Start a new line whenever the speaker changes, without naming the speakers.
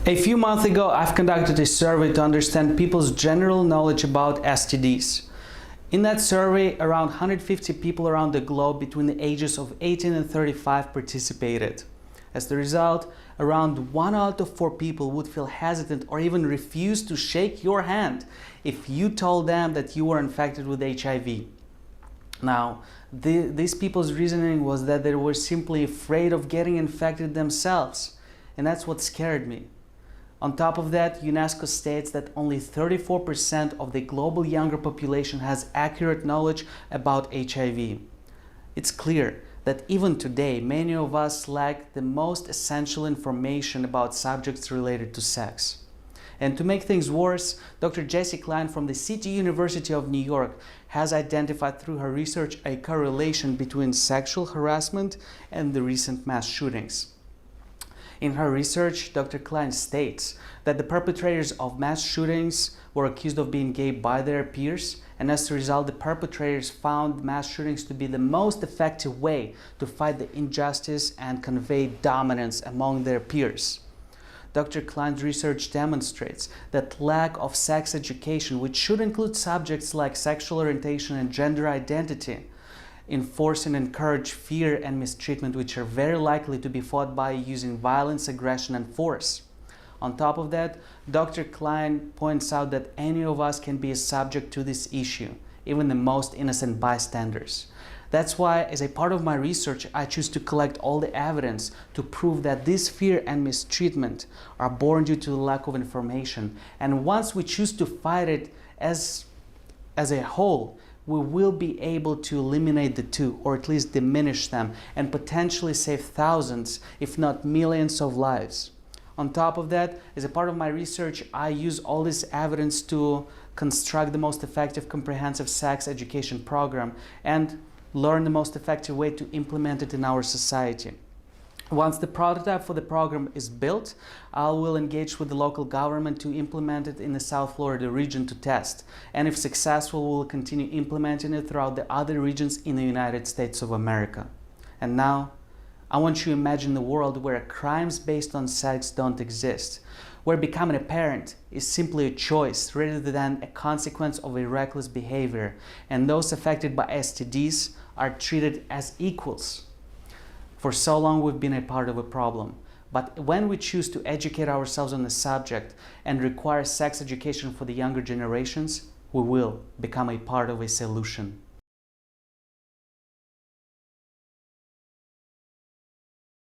A few months ago, I've conducted a survey to understand people's general knowledge about STDs. In that survey, around 150 people around the globe between the ages of 18 and 35 participated. As the result, around 1 out of 4 people would feel hesitant or even refuse to shake your hand if you told them that you were infected with HIV. Now, these people's reasoning was that they were simply afraid of getting infected themselves, and that's what scared me. On top of that, UNESCO states that only 34% of the global younger population has accurate knowledge about HIV. It's clear that even today, many of us lack the most essential information about subjects related to sex. And to make things worse, Dr. Jessie Klein from the City University of New York has identified through her research a correlation between sexual harassment and the recent mass shootings. In her research, Dr. Klein states that the perpetrators of mass shootings were accused of being gay by their peers, and as a result, the perpetrators found mass shootings to be the most effective way to fight the injustice and convey dominance among their peers. Dr. Klein's research demonstrates that lack of sex education, which should include subjects like sexual orientation and gender identity, enforce and encourage fear and mistreatment, which are very likely to be fought by using violence, aggression, and force. On top of that, Dr. Klein points out that any of us can be a subject to this issue, even the most innocent bystanders. That's why, as a part of my research, I choose to collect all the evidence to prove that this fear and mistreatment are born due to the lack of information. And once we choose to fight it as a whole, we will be able to eliminate the two, or at least diminish them, and potentially save thousands, if not millions of lives. On top of that, as a part of my research, I use all this evidence to construct the most effective comprehensive sex education program and learn the most effective way to implement it in our society. Once the prototype for the program is built, I will engage with the local government to implement it in the South Florida region to test. And if successful, we'll continue implementing it throughout the other regions in the United States of America. And now, I want you to imagine a world where crimes based on sex don't exist, where becoming a parent is simply a choice rather than a consequence of a reckless behavior, and those affected by STDs are treated as equals. For so long, we've been a part of a problem. But when we choose to educate ourselves on the subject and require sex education for the younger generations, we will become a part of a solution.